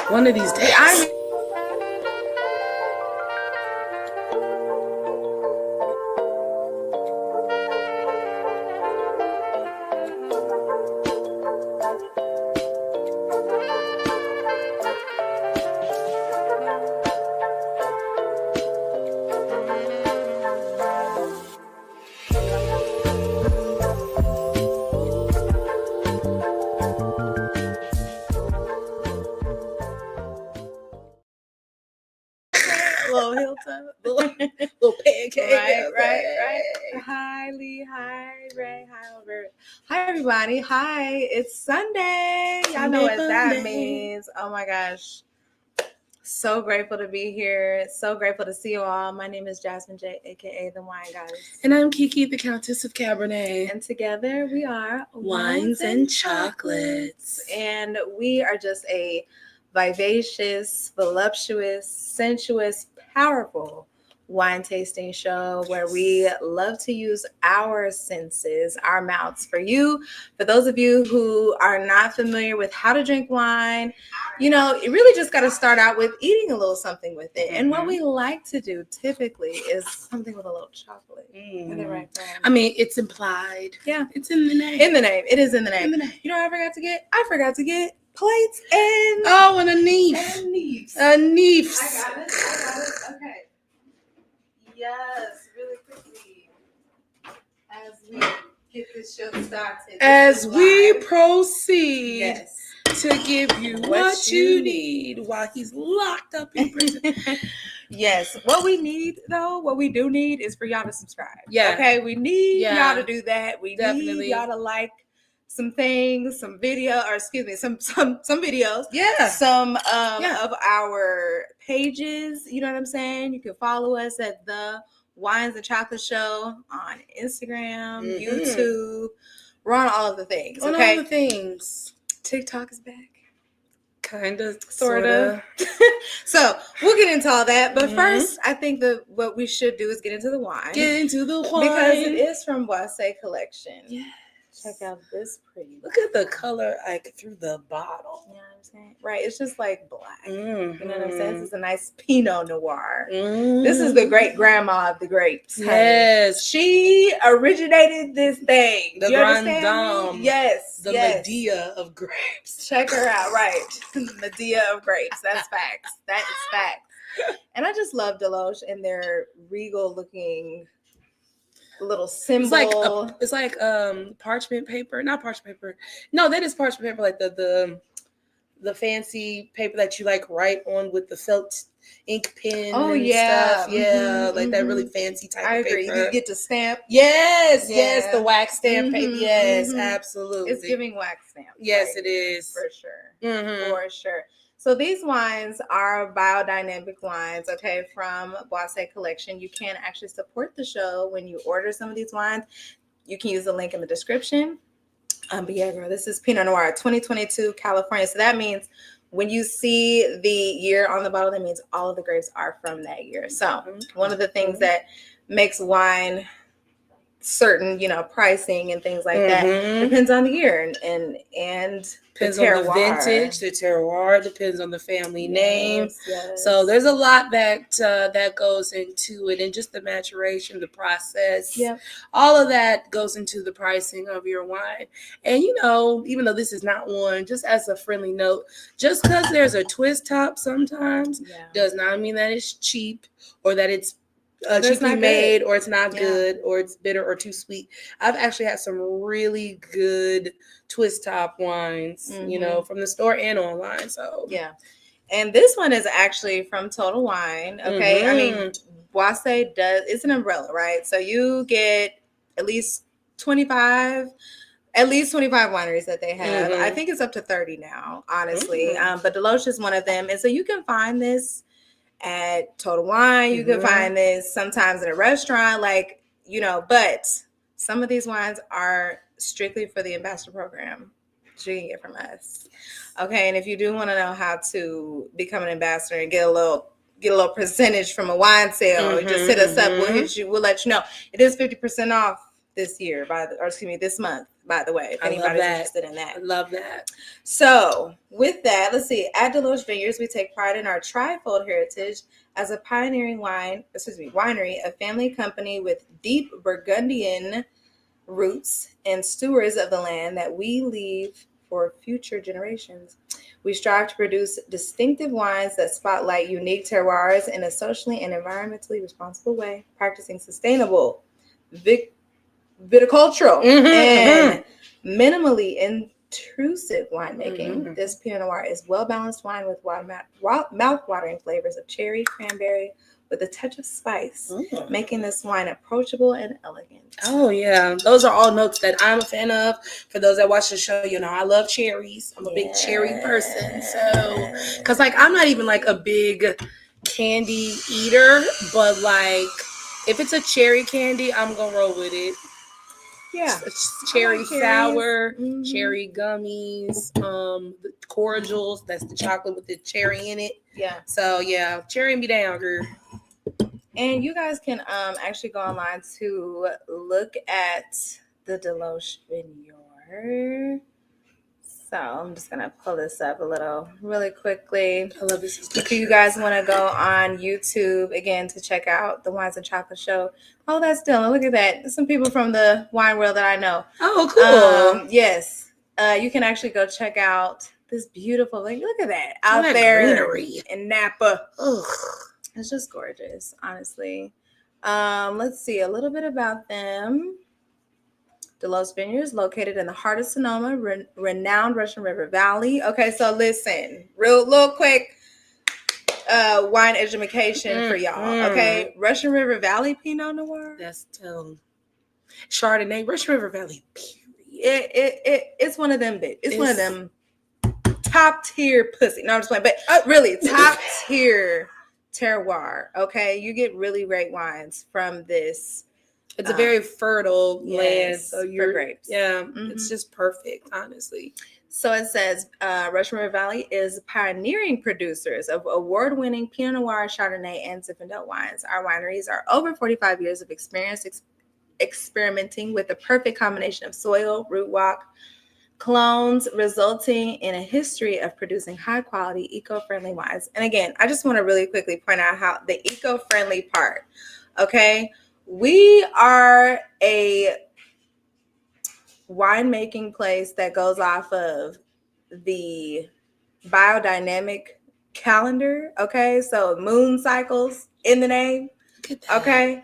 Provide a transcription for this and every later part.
One of these days. Little hilltop, little pancake. Right. Hi, Lee. Hi, Ray. Hi, Albert. Hi, everybody. Hi, it's Sunday. Y'all know what that means. Oh my gosh. So grateful to be here. So grateful to see you all. My name is Jasmine J, aka the Wine Goddess. And I'm Kiki, the Kountess of Cabernet. And together we are Wines and Chocolates. And we are just a vivacious, voluptuous, sensuous, powerful wine tasting show where we love to use our senses, our mouths. For those of you who are not familiar with how to drink wine, you really just got to start out with eating a little something with it. And what we like to do typically is something with a little chocolate. Is that right, Brian? I mean, it's implied. Yeah. It's in the name. In the name. It is in the name. You know what I forgot to get? Plates and... Oh, and a neef. And neefs. A neefs. I got it. Okay. Yes, really quickly. As we get this show started. As we proceed. Yes. To give you what you need while he's locked up in prison. Yes. What we do need is for y'all to subscribe. Yeah. Okay. We need y'all to do that. We definitely need y'all to like some things, some videos. Yeah. Some of our pages. You know what I'm saying? You can follow us at the Wines and Chocolate Show on Instagram, YouTube. We're on all of the things. On all the things. TikTok is back. Kind of, sort of. So we'll get into all that. But first, I think what we should do is get into the wine. Because it is from Boisset Collection. Yes. Check out this pretty. Look at the color through the bottle. You know what I'm saying? Right. It's just like black. Mm-hmm. You know what I'm saying? This is a nice Pinot Noir. Mm-hmm. This is the great grandma of the grapes. Yes. She originated this thing. The Grande Dame. Yes. The Medea of grapes. Check her out. Right. Medea of grapes. That's facts. That is facts. And I just love Deloach and their regal looking little symbol. It's like parchment paper. Not parchment paper. No, that is parchment paper, like the fancy paper that you write on with the felt ink pen. Oh, and stuff. Yeah, that really fancy type of paper. I agree. You get to stamp. Yes, the wax stamp paper. Yes, absolutely. It's giving wax stamp. Yes, it is. For sure. For sure. So these wines are biodynamic wines, okay, from Boisset Collection. You can actually support the show when you order some of these wines. You can use the link in the description. But yeah, girl, this is Pinot Noir 2022 California. So that means when you see the year on the bottle, that means all of the grapes are from that year. So one of the things that makes wine certain, pricing and things like that depends on the year and depends on the vintage, the terroir, depends on the family name. So there's a lot that goes into it, and just the maturation, the process, all of that goes into the pricing of your wine. And even though this is not one, just as a friendly note, just because there's a twist top sometimes does not mean that it's cheap or that it's cheaply made, or it's not good, or it's bitter or too sweet. I've actually had some really good twist top wines, from the store and online. So and this one is actually from Total Wine. Okay, I mean, Boisset it's an umbrella, right? So you get at least 25 wineries that they have. I think it's up to 30 now, honestly. But Deloach is one of them, and so you can find this at Total Wine. You can find this sometimes in a restaurant, but some of these wines are strictly for the ambassador program, so you can get from us. Okay, and if you do want to know how to become an ambassador and get a little percentage from a wine sale, just hit us up. We'll let you know. It is 50% off this year this month by the way, if anybody's interested in that. I love that. So with that, let's see. At Deloach Vineyards, we take pride in our trifold heritage as a pioneering winery, a family company with deep Burgundian roots and stewards of the land that we leave for future generations. We strive to produce distinctive wines that spotlight unique terroirs in a socially and environmentally responsible way, practicing sustainable viticultural and minimally intrusive winemaking. This Pinot Noir is well-balanced wine with mouth-watering flavors of cherry, cranberry, with a touch of spice, making this wine approachable and elegant. Oh, yeah. Those are all notes that I'm a fan of. For those that watch the show, you know, I love cherries. I'm a big cherry person. So, because, like, I'm not even, like, a big candy eater, but, like, if it's a cherry candy, I'm going to roll with it. Yeah. Cherry sour, cherry gummies, the cordials. That's the chocolate with the cherry in it. Yeah. So, yeah, cherry me down, girl. And you guys can actually go online to look at the Deloach Vineyard. So I'm just going to pull this up really quickly. I love this. If you guys want to go on YouTube, again, to check out the Wines and Chocolate Show. Oh, that's Dylan. Look at that. There's some people from the wine world that I know. Oh, cool. Yes. You can actually go check out this beautiful, like, look at that. Out there greenery in Napa. Ugh. It's just gorgeous, honestly. Let's see a little bit about them. Deloach Vineyards, located in the heart of Sonoma, renowned Russian River Valley. Okay, so listen, real quick wine education for y'all. Okay, Russian River Valley Pinot Noir. That's Chardonnay, Russian River Valley. Period. It's one of them. It's one of them top tier pussy. No, I'm just playing, but really top tier terroir. Okay, you get really great wines from this. It's a very fertile land, so for grapes. Yeah, it's just perfect, honestly. So it says Russian River Valley is pioneering producers of award-winning Pinot Noir, Chardonnay, and Zinfandel wines. Our wineries are over 45 years of experience experimenting with the perfect combination of soil, root walk, clones, resulting in a history of producing high-quality, eco-friendly wines. And again, I just want to really quickly point out how the eco-friendly part, okay? We are a winemaking place that goes off of the biodynamic calendar, okay? So moon cycles in the name, okay?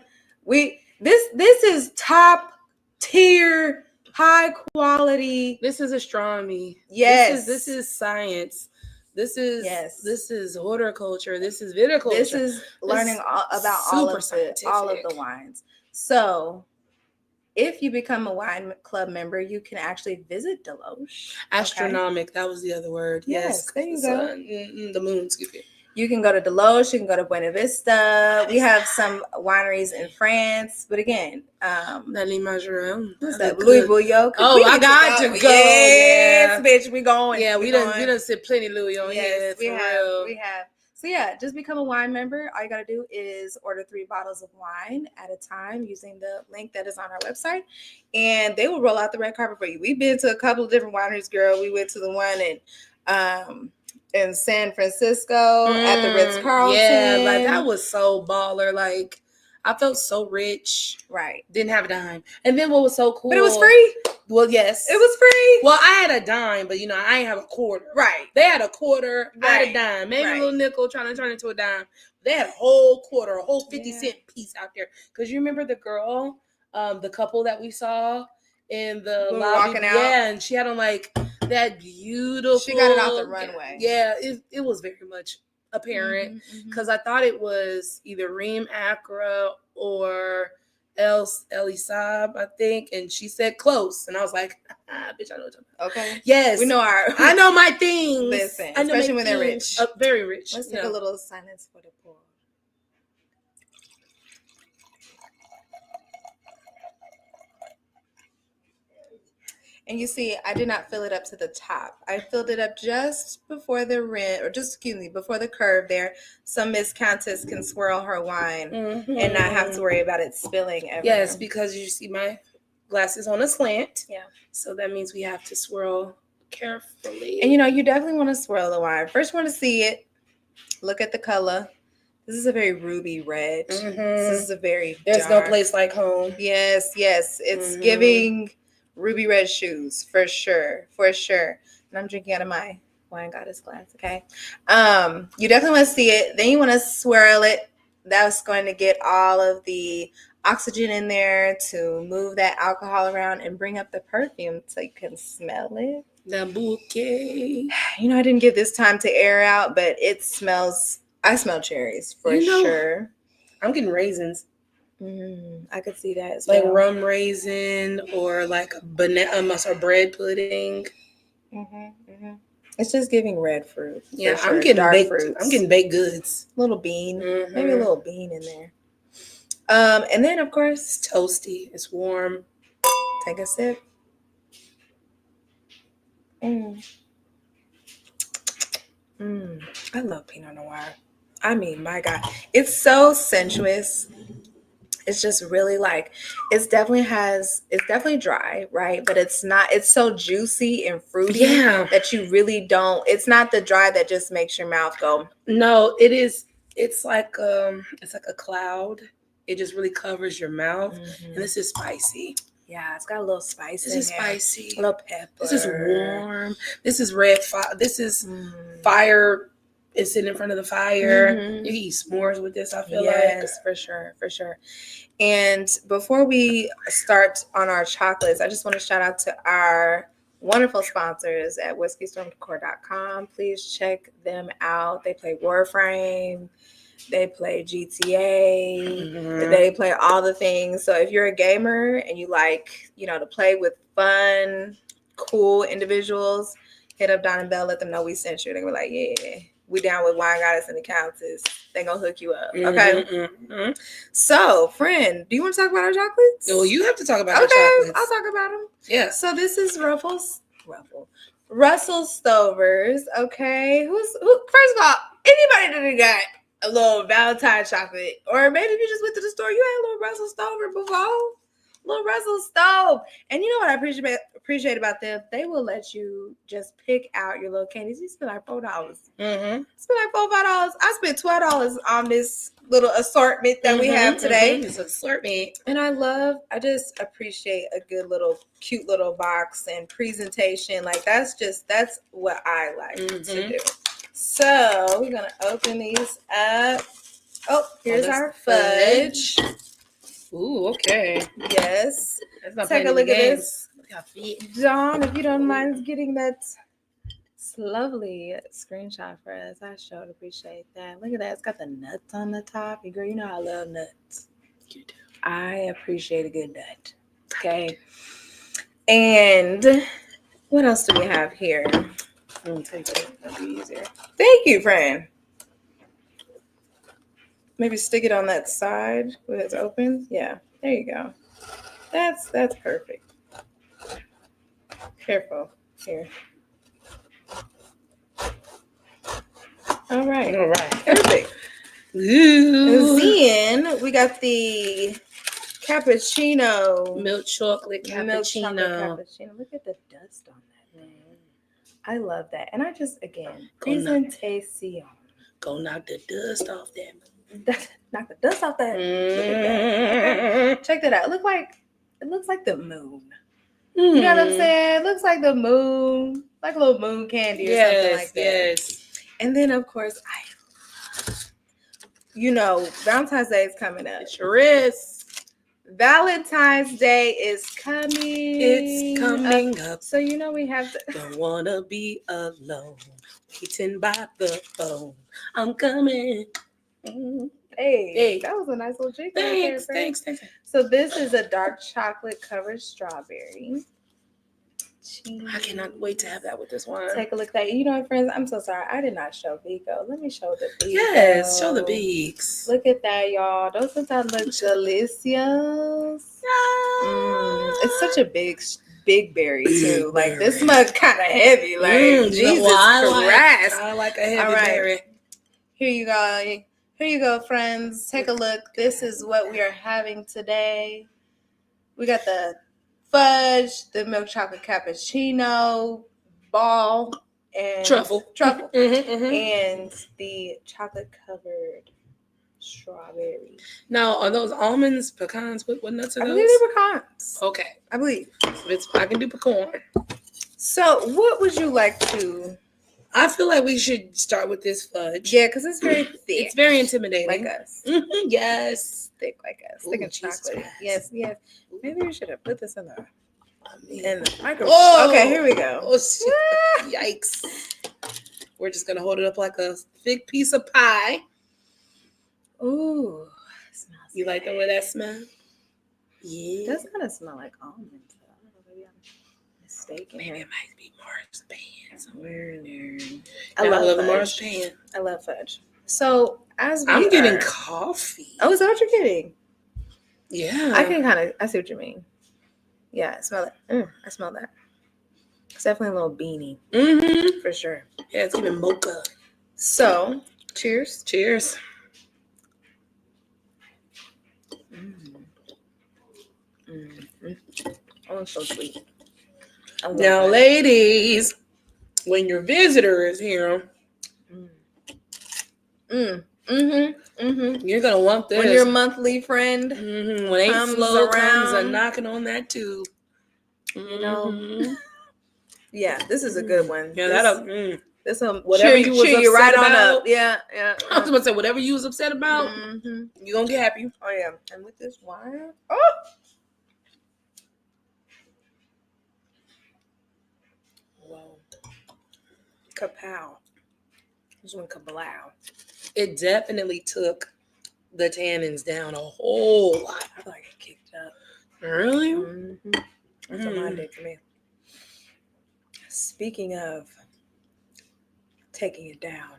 This is top tier, high quality. This is astronomy. Yes. This is science. This is horticulture. This is viticulture. This is learning about all of the wines. So if you become a wine club member, you can actually visit Deloach. Astronomic. Okay? That was the other word. Yes. There you go. The moon, excuse me. You can go to Deloach. You can go to Buena Vista. We have some wineries in France. But again, what's that? Louis Bouillon. Oh, I got to go. Yes, bitch, we going. Yeah, we done said plenty Louis on here. We have. So yeah, just become a wine member. All you got to do is order 3 bottles of wine at a time using the link that is on our website, and they will roll out the red carpet for you. We've been to a couple of different wineries, girl. We went to the one in San Francisco at the Ritz-Carlton. Yeah, like that was so baller. Like I felt so rich. Right. Didn't have a dime. And then what was so cool? But it was free. Well, yes. It was free. Well, I had a dime, but I ain't have a quarter. Right. They had a quarter. Right. I had a dime. Maybe a little nickel trying to turn into a dime. They had a whole quarter, a whole 50-cent piece out there. Because you remember the girl, the couple that we saw in the lobby? Walking out. Yeah, and she had on like that beautiful. She got it off the runway. Yeah, it was very much apparent. Because I thought it was either Reem Acra or Elisab, I think, and she said close, and I was like, bitch, I know what you're talking about. Okay. Yes, I know my things. Listen, especially when they're rich, very rich. Let's take a little silence for the poor. And you see, I did not fill it up to the top. I filled it up just before the rim, before the curve there. So Miss Kountess can swirl her wine and not have to worry about it spilling ever. Yes, because you see my glass is on a slant. Yeah. So that means we have to swirl carefully. And you definitely want to swirl the wine. First, you want to see it. Look at the color. This is a very ruby red. This is a very There's dark. no place like home. Yes. It's giving ruby red shoes for sure. And I'm drinking out of my wine goddess glass, okay? You definitely want to see it. Then you want to swirl it. That's going to get all of the oxygen in there to move that alcohol around and bring up the perfume so you can smell it. The bouquet. I didn't give this time to air out, but it smells. I smell cherries for sure. I'm getting raisins. I could see that as like well. rum raisin or like banana or bread pudding. It's just giving red fruit. Yeah, sure. I'm getting dark baked. fruits. I'm getting baked goods. Little bean, maybe a little bean in there. And then of course, it's toasty. It's warm. Take a sip. I love Pinot Noir. I mean, my God, it's so sensuous. It's just really it's definitely dry, right? But it's not, it's so juicy and fruity that you really don't, it's not the dry that just makes your mouth go. No, it is. It's like a cloud. It just really covers your mouth. And this is spicy. Yeah, it's got a little spice. This is spicy. A little pepper. This is warm. This is red fire. This is fire. It's sitting in front of the fire. You can eat s'mores with this, I feel like. Yes, for sure. And before we start on our chocolates, I just want to shout out to our wonderful sponsors at whiskeystormdecor.com. Please check them out. They play Warframe. They play GTA. They play all the things. So if you're a gamer and you like, to play with fun, cool individuals, hit up Don and Bell. Let them know we sent you. They're gonna be like, yeah, we down with Wine Goddess and the Kountess. They're gonna hook you up. Okay. So, friend, do you want to talk about our chocolates? No, you have to talk about our chocolates. I'll talk about them. Yeah. So this is Russell Stover's. Okay. Who? First of all, anybody that got a little Valentine chocolate, or maybe if you just went to the store, you had a little Russell Stover before. Little Russell Stove. And you know what I appreciate about them? They will let you just pick out your little candies. You spend like $4. Spend like $4, $5. I spent $12 on this little assortment that we have today. It's an assortment. And I just appreciate a good little, cute little box and presentation. Like that's what I like to do. So we're going to open these up. Oh, here's our fudge. Ooh, okay. Yes. Take a look at this. John, if you don't mind getting that lovely screenshot for us, I sure appreciate that. Look at that. It's got the nuts on the top. Girl, you know I love nuts. You do. I appreciate a good nut. Okay. And what else do we have here? Let me take it. That'll be easier. Thank you, friend. Maybe stick it on that side where it's open. Yeah, there you go. That's perfect. Careful here. All right. Perfect. Ooh. Then we got the cappuccino. Milk chocolate cappuccino. Look at the dust on that thing. I love that. And I just, again, presentation. Go knock the dust off that. Knock the dust off that. Look at that. Okay. Check that out. It looks like the moon. You know what I'm saying? It looks like the moon, like a little moon candy or something like that. Yes. And then of course, Valentine's Day is coming up. It sure is. Valentine's Day is coming. It's coming up. So we have to. Don't wanna be alone, waiting by the phone. I'm coming. Hey, that was a nice little drink. Thanks. So this is a dark chocolate covered strawberry. Jeez. I cannot wait to have that with this wine. Take a look at that. Friends, I'm so sorry. I did not show Vico. Let me show the Vico. Yes, show the beaks. Look at that, y'all. Those sometimes look delicious. It's such a big berry too. Like this smells kind of heavy. Like Jesus Christ. I like a heavy berry. Here you go, friends. Take a look. This is what we are having today. We got the fudge, the milk chocolate cappuccino, ball, and truffle, and the chocolate covered strawberry. Now, are those almonds, pecans? What nuts are those? I believe they're pecans. Okay, I believe. I can do pecan. So, what would you like to? I feel like we should start with this fudge. Yeah, because it's very thick. It's very intimidating. Like us. Yes. Thick like us. Thick and chocolate. Yes. Maybe we should have put this in the microwave. Oh, okay, here we go. Oh, shit. Yikes. We're just going to hold it up like a thick piece of pie. Ooh. You like the way that smells? Yeah. It does kind of smell like almonds. I don't know, maybe I'm mistaken. Maybe it might be marzipan somewhere in there. I love the marzipan. I love fudge. So I'm getting coffee. Oh, is that what you're getting? Yeah. I see what you mean. Yeah, I smell it. I smell that. It's definitely a little beanie. Mm-hmm. For sure. Yeah, it's giving mocha. So, cheers. Cheers. Oh, it's so sweet. Now, ladies, when your visitor is here, you're gonna want this. When your monthly friend, when Ain't Flow comes and knocking on that too, you know. Yeah, this is a good one. Yeah, this whatever you was upset right about. On up. Yeah. I was gonna say whatever you was upset about, you're gonna get happy. Oh yeah, and with this wine, whoa, kapow! This one kablow. It definitely took the tannins down a whole lot. I feel like it kicked up. Really? That's what mine did for me. Speaking of taking it down.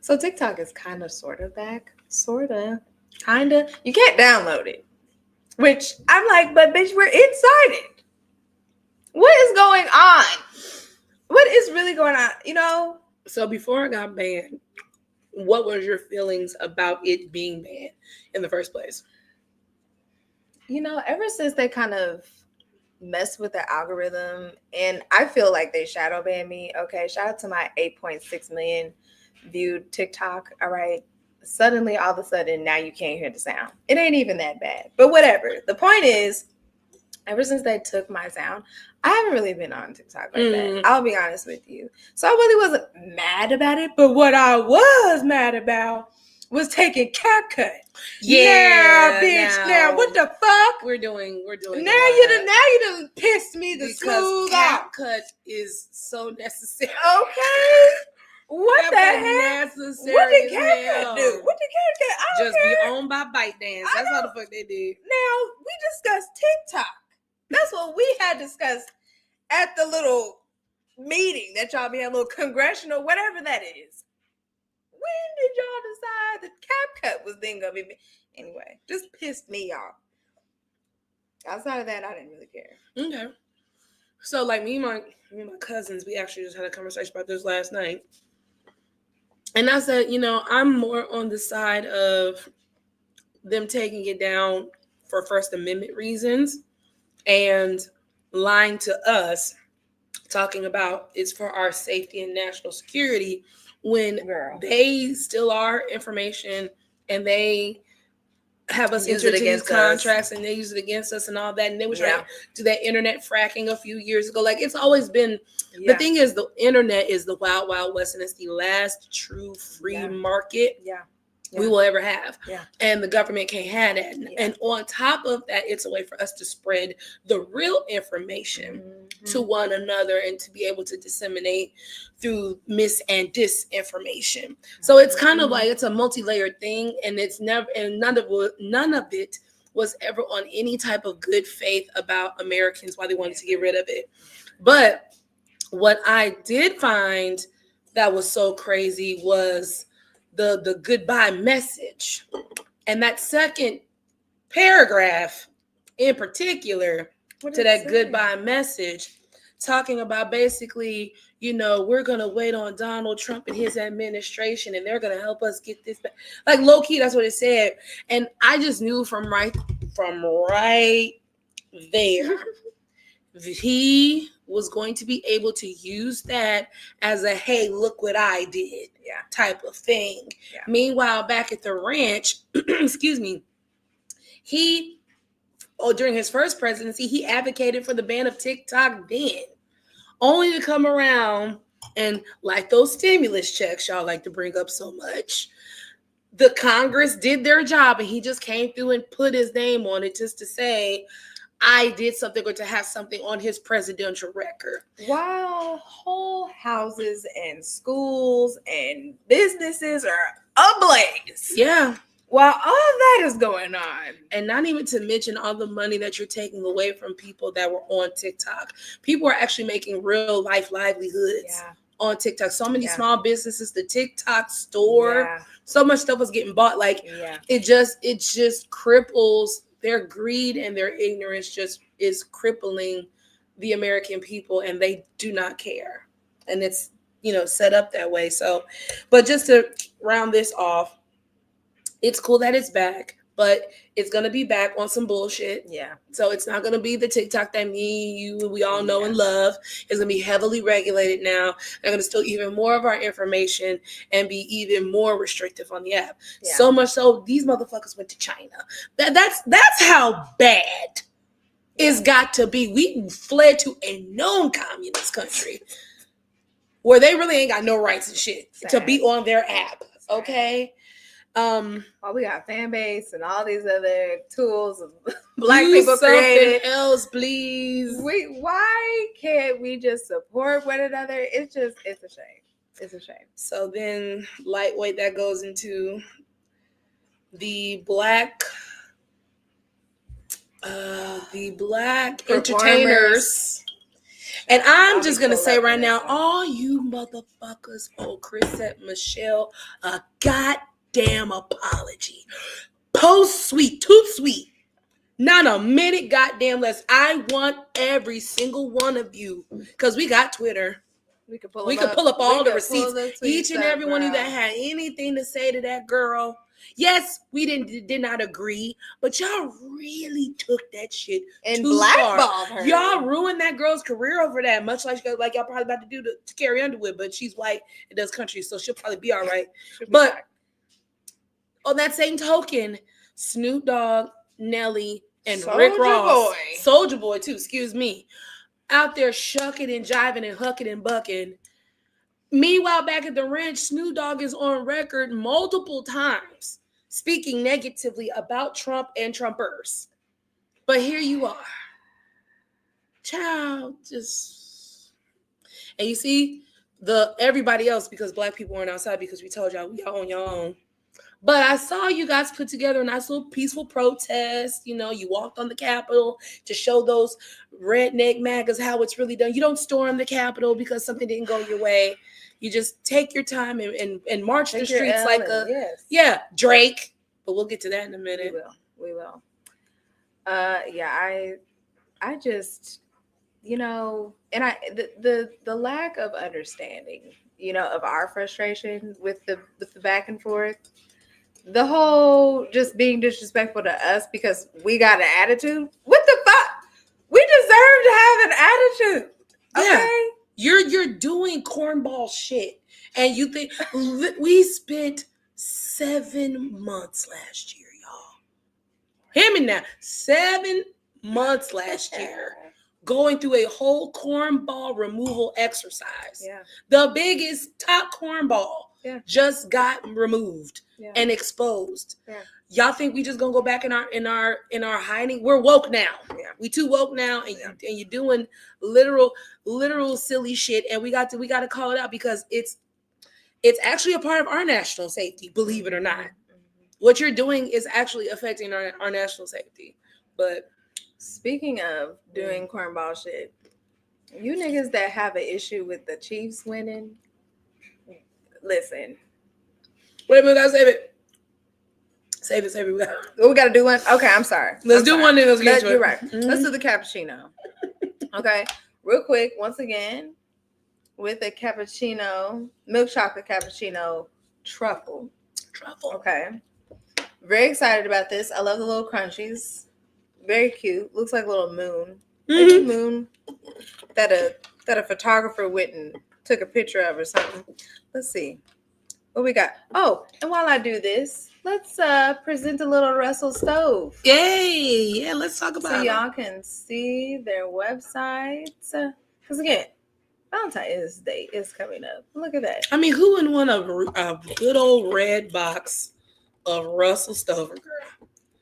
So TikTok is kind of sort of back. Sort of. Kind of. You can't download it. Which I'm like, but bitch, we're inside it. What is going on? What is really going on? You know? So before I got banned, what was your feelings about it being banned in the first place? You know, ever since they kind of messed with the algorithm, and I feel like they shadow banned me. Okay, shout out to my 8.6 million viewed TikTok. All right. Suddenly, all of a sudden, now you can't hear the sound. It ain't even that bad. But whatever. The point is, ever since they took my sound, I haven't really been on TikTok like that. I'll be honest with you. So I really wasn't mad about it. But what I was mad about was taking CapCut. Yeah, bitch. Now what the fuck? We're doing. Now you done pissed me the smooth off. CapCut is so necessary. Okay. What the heck? Necessary. What did CapCut do? What did CapCut? Just be owned by ByteDance. That's how the fuck they did. Now we discussed TikTok. That's what we had discussed at the little meeting that y'all be having, little congressional, whatever that is. When did y'all decide that CapCut was then gonna be? Anyway, just pissed me off. Outside of that, I didn't really care. Okay. So, like me and my cousins, we actually just had a conversation about this last night. And I said, I'm more on the side of them taking it down for First Amendment reasons and lying to us, talking about it's for our safety and national security when they steal our information and they have us enter into these contracts and they use it against us and all that. And they were trying to do that internet fracking a few years ago. Like, it's always been, the thing is, the internet is the wild, wild west, and it's the last true free market we will ever have. And the government can't have that. And on top of that, it's a way for us to spread the real information to one another and to be able to disseminate through mis and disinformation. So it's kind of like, it's a multi-layered thing, and it's never, and none of it was ever on any type of good faith about Americans why they wanted to get rid of it. But what I did find that was so crazy was the goodbye message. And that second paragraph in particular to that goodbye message, talking about basically, we're going to wait on Donald Trump and his administration, and they're going to help us get this back. Like, low key, that's what it said. And I just knew from right there. He was going to be able to use that as a, hey, look what I did type of thing. Yeah. Meanwhile, back at the ranch, excuse me, during his first presidency, he advocated for the ban of TikTok then, only to come around and, like those stimulus checks y'all like to bring up so much, the Congress did their job and he just came through and put his name on it just to say, I did something, or to have something on his presidential record. While whole houses and schools and businesses are ablaze. Yeah. While all of that is going on. And not even to mention all the money that you're taking away from people that were on TikTok. People are actually making real life livelihoods on TikTok. So many small businesses, the TikTok store, so much stuff was getting bought. Like it just cripples their greed, and their ignorance just is crippling the American people, and they do not care. And it's, set up that way. So, but just to round this off, it's cool that it's back, but it's going to be back on some bullshit. Yeah. So it's not going to be the TikTok that we all know and love. It's going to be heavily regulated now. They're going to steal even more of our information and be even more restrictive on the app. Yeah. So much so, these motherfuckers went to China. That's how bad it's got to be. We fled to a known communist country where they really ain't got no rights and shit to be on their app. Okay. Well, we got fan base and all these other tools Black people created. Else, please. Why can't we just support one another? It's a shame. It's a shame. So then, lightweight, that goes into the black entertainers. And I'm just gonna say right now, all you motherfuckers owe Chrisette Michelle a goddamn apology. Post sweet, too sweet. Not a minute goddamn less. I want every single one of you, because we got Twitter. We could pull up all the receipts. Each and every one of you that had anything to say to that girl. Yes, we did not agree, but y'all really took that shit and too blackballed her. Y'all ruined that girl's career over that, much like y'all probably about to do to Carrie Underwood, but she's white and does country, so she'll probably be all right. But on that same token, Snoop Dogg, Nelly, and Rick Ross, Soulja Boy too, excuse me, out there shucking and jiving and hucking and bucking. Meanwhile, back at the ranch, Snoop Dogg is on record multiple times speaking negatively about Trump and Trumpers. But here you are. Child, just... And you see, everybody else, because Black people weren't outside because we told y'all, y'all on your own. But I saw you guys put together a nice little peaceful protest. You walked on the Capitol to show those redneck MAGAs how it's really done. You don't storm the Capitol because something didn't go your way. You just take your time and march the streets like Drake. But we'll get to that in a minute. We will. I just, and the lack of understanding, of our frustration with the back and forth. The whole just being disrespectful to us because we got an attitude. What the fuck? We deserve to have an attitude. Okay? Yeah. You're doing cornball shit. And you think we spent 7 months last year, y'all. Hear me now. 7 months last year going through a whole cornball removal exercise. Yeah. The biggest top cornball just got removed and exposed. Yeah. Y'all think we just gonna go back in our hiding? We're woke now. Yeah. We too woke now, and you're doing literal silly shit, and we got to call it out because it's actually a part of our national safety, believe it or not. Mm-hmm. What you're doing is actually affecting our national safety. But speaking of doing cornball shit, you niggas that have an issue with the Chiefs winning, listen. Wait a minute, I'll save it. Save it. We got to do one? Okay, I'm sorry. Let's do one then. Let's get to it. You're right. Mm-hmm. Let's do the cappuccino. Okay, real quick, once again, with a cappuccino, milk chocolate cappuccino truffle. Okay. Very excited about this. I love the little crunchies. Very cute. Looks like a little moon. Like a moon that a photographer went and took a picture of or something. Let's see. What we got? Oh, and while I do this, let's present a little Russell stove. Yay! Yeah, let's talk about so y'all can see their websites. Because again, Valentine's Day is coming up. Look at that. I mean, who wouldn't want a good old red box of Russell Stover, girl?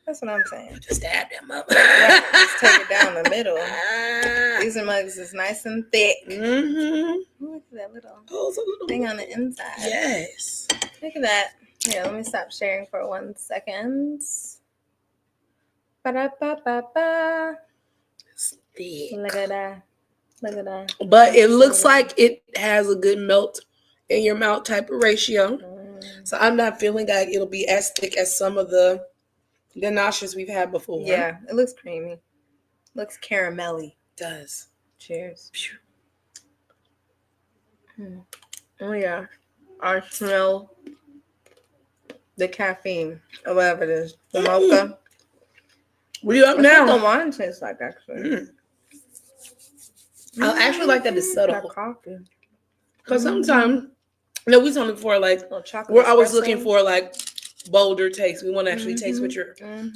That's what I'm saying. Just stab them up. Right, just take it down the middle. These mugs is nice and thick. Look at that little thing on the inside. Yes. Look at that. Here, let me stop sharing for 1 second. Ba-da-ba-ba-ba. It's thick. Look at that. Look at that. But it looks like it has a good melt in your mouth type of ratio. So I'm not feeling like it'll be as thick as some of the ganaches we've had before. Yeah, it looks creamy. Looks caramelly. It does. Cheers. Oh yeah. I smell the caffeine or whatever it is. The mocha. What are you up now? What the wine tastes like, actually. I actually like that it's subtle. That coffee. Because sometimes, we're looking for like, we're always looking for like bolder taste. We want to actually taste what you're.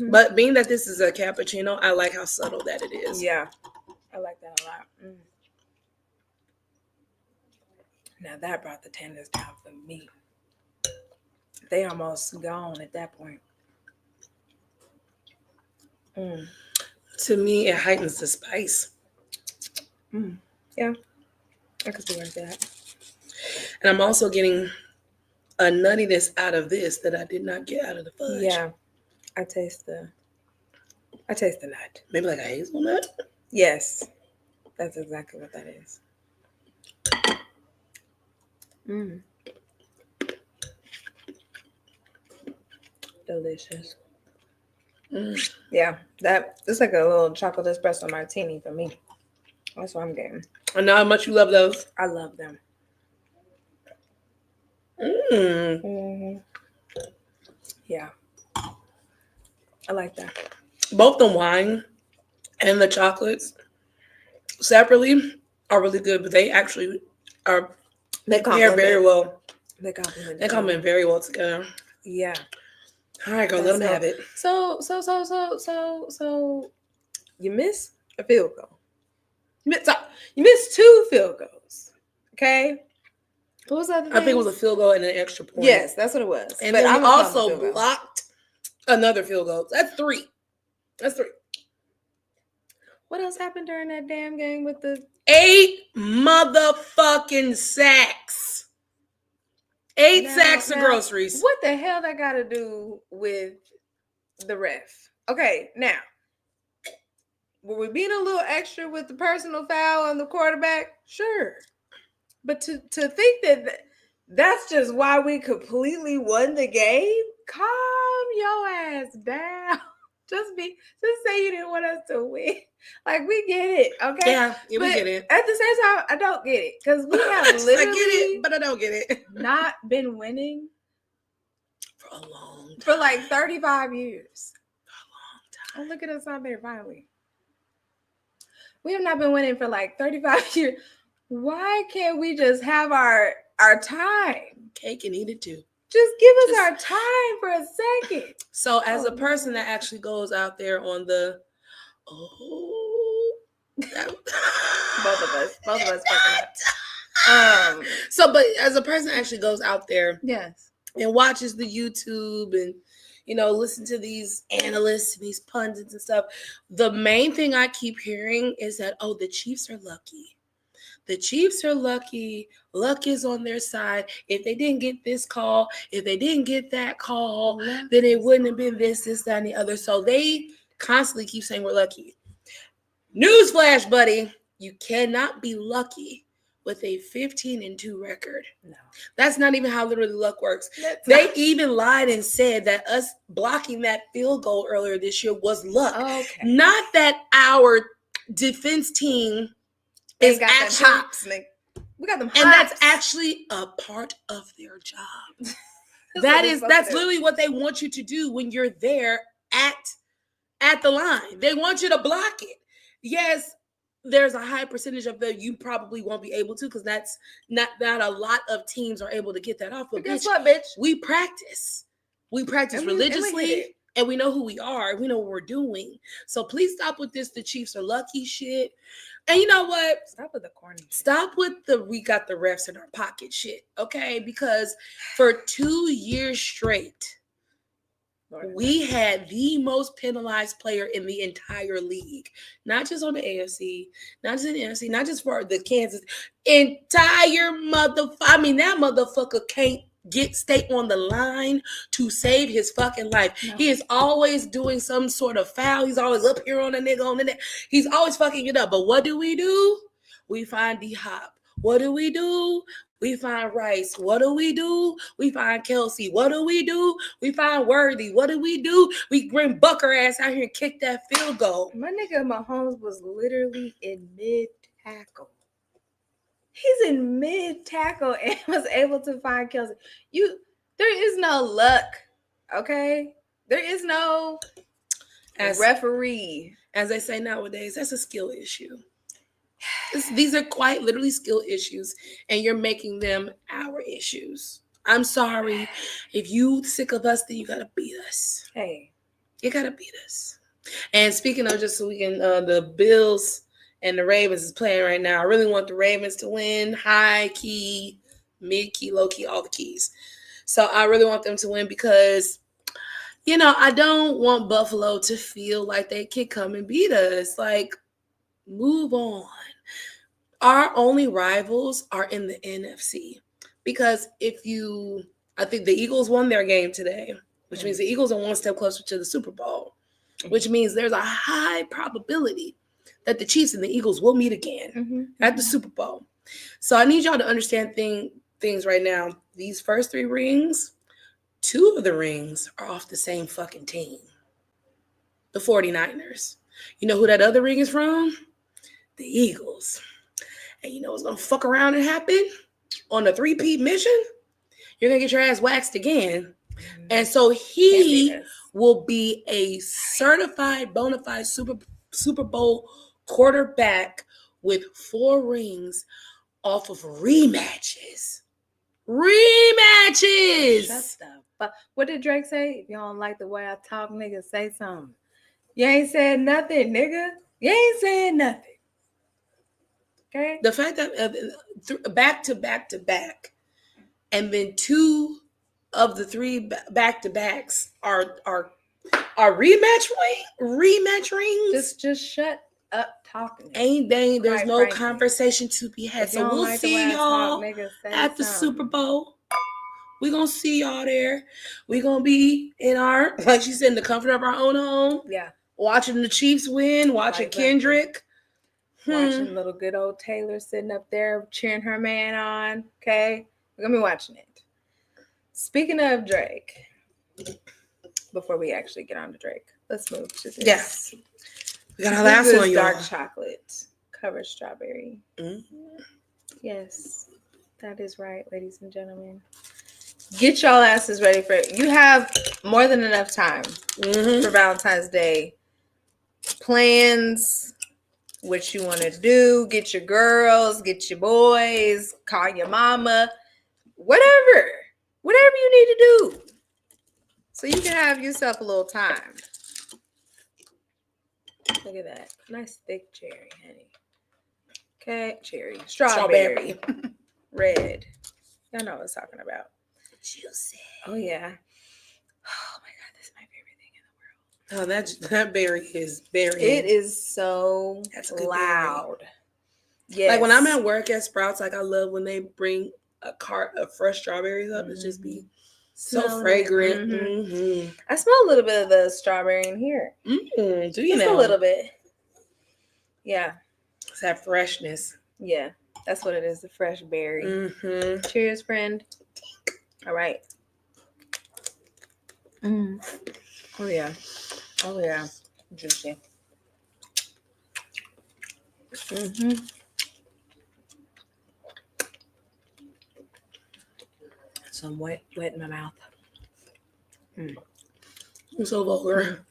But being that this is a cappuccino, I like how subtle that it is. Yeah, I like that a lot. Now that brought the tannins down for me. They almost gone at that point. To me, it heightens the spice. Yeah, I could see where that. And I'm also getting a nuttiness out of this that I did not get out of the fudge. Yeah, I taste the nut. Maybe like a hazelnut? Yes, that's exactly what that is. Delicious. Yeah, that it's like a little chocolate espresso martini for me. That's what I'm getting. I know how much you love those. I love them. Yeah, I like that. Both the wine and the chocolates separately are really good, but they actually are. They pair very well. They complement very well together. Yeah. All right, girl, let them have it. So, you miss a field goal. You missed 2 field goals. Okay. What was that? I think it was a field goal and an extra point. Yes, that's what it was. And then I also blocked another field goal. That's 3. What else happened during that damn game with the 8 motherfucking sacks? 8 sacks of groceries. What the hell that got to do with the ref? Okay, now, were we being a little extra with the personal foul on the quarterback? Sure. But to think that's just why we completely won the game? Calm your ass down. Just say you didn't want us to win. Like, we get it, okay? Yeah, we get it. At the same time, I don't get it. Because we have literally I get it, but I don't get it. not been winning for a long time. For like 35 years. For a long time. Oh, look at us out there, finally. We have not been winning for like 35 years. Why can't we just have our time? Cake and eat it too. Just give us our time for a second. So as a person that actually goes out there on the both of us fucking up. But as a person that actually goes out there, yes, and watches the YouTube and listen to these analysts and these pundits and stuff, the main thing I keep hearing is that the Chiefs are lucky. The Chiefs are lucky. Luck is on their side. If they didn't get this call, if they didn't get that call, then it wouldn't have been this, that, and the other. So they constantly keep saying we're lucky. Newsflash, buddy. You cannot be lucky with a 15-2 record. No. That's not even how literally luck works. They even lied and said that us blocking that field goal earlier this year was luck. Okay. Not that our defense team is actually, we got them hops. And that's actually a part of their job. that's literally what they want you to do when you're there at at the line. They want you to block it. Yes, there's a high percentage of them you probably won't be able to, because that's not a lot of teams are able to get that off. But guess what, bitch? We practice. We practice religiously, and we know who we are. We know what we're doing. So please stop with this. The Chiefs are lucky shit. And you know what? Stop with the corny shit. Stop with the we got the refs in our pocket shit, okay? Because for 2 years straight, we had the most penalized player in the entire league. Not just on the AFC, not just in the NFC, not just for the Kansas. Entire that motherfucker can't stay on the line to save his fucking life. No. He is always doing some sort of foul. He's always up here on the nigga on the net. He's always fucking it up. But what do? We find D-Hop. What do? We find Rice. What do? We find Kelsey. What do? We find Worthy. What do? We bring Bucker ass out here and kick that field goal. My nigga Mahomes was literally in mid-tackle. He's in mid-tackle and was able to find Kelsey. There is no luck, okay? There is no referee. As they say nowadays, that's a skill issue. These are quite literally skill issues, and you're making them our issues. I'm sorry. If you sick of us, then you gotta beat us. Hey. You gotta beat us. And speaking of, just so we can, the Bills and the Ravens is playing right now. I really want the Ravens to win. High key, mid key, low key, all the keys. So I really want them to win because, I don't want Buffalo to feel like they can come and beat us. Like, move on. Our only rivals are in the NFC. Because I think the Eagles won their game today, which means the Eagles are one step closer to the Super Bowl, which means there's a high probability that the Chiefs and the Eagles will meet again at the Super Bowl. So I need y'all to understand things right now. These first 3 rings, 2 of the rings are off the same fucking team. The 49ers. You know who that other ring is from? The Eagles. And you know what's going to fuck around and happen? On the 3-peat mission, you're going to get your ass waxed again. And so he will be a certified, bona fide Super Bowl quarterback with 4 rings off of rematches. Shut up. But what did Drake say? If you don't like the way I talk, nigga, say something. You ain't said nothing, nigga. You ain't saying nothing. Okay. The fact that back to back, and then 2 of the 3 back to backs are rematch rings. Just shut up talking. There's no conversation to be had. So we'll see y'all at the Super Bowl. We're gonna see y'all there. We're gonna be in our, like she said, in the comfort of our own home. Yeah. Watching the Chiefs win, watching Kendrick. Watching little good old Taylor sitting up there cheering her man on. Okay. We're gonna be watching it. Speaking of Drake, before we actually get on to Drake, let's move to this. Yes. We got our last one, y'all. Dark chocolate covered strawberry. Yes, that is right, ladies and gentlemen. Get y'all asses ready for it. You have more than enough time for Valentine's Day. Plans, what you want to do, get your girls, get your boys, call your mama, whatever you need to do. So you can have yourself a little time. Look at that. Nice thick cherry, honey. Okay, cherry. Strawberry. Red. Y'all know what I was talking about. Juicy. Oh, yeah. Oh, my God. This is my favorite thing in the world. Oh, that berry is berry. It is so loud. Yes. Like when I'm at work at Sprouts, like I love when they bring a cart of fresh strawberries up. It's just be so fragrant. I smell a little bit of the strawberry in here. Do you just know? A little bit. Yeah. It's that freshness. Yeah. That's what it is. The fresh berry. Cheers, friend. All right. Oh, yeah. Oh, yeah. Juicy. Some wet in my mouth. I'm so vulgar.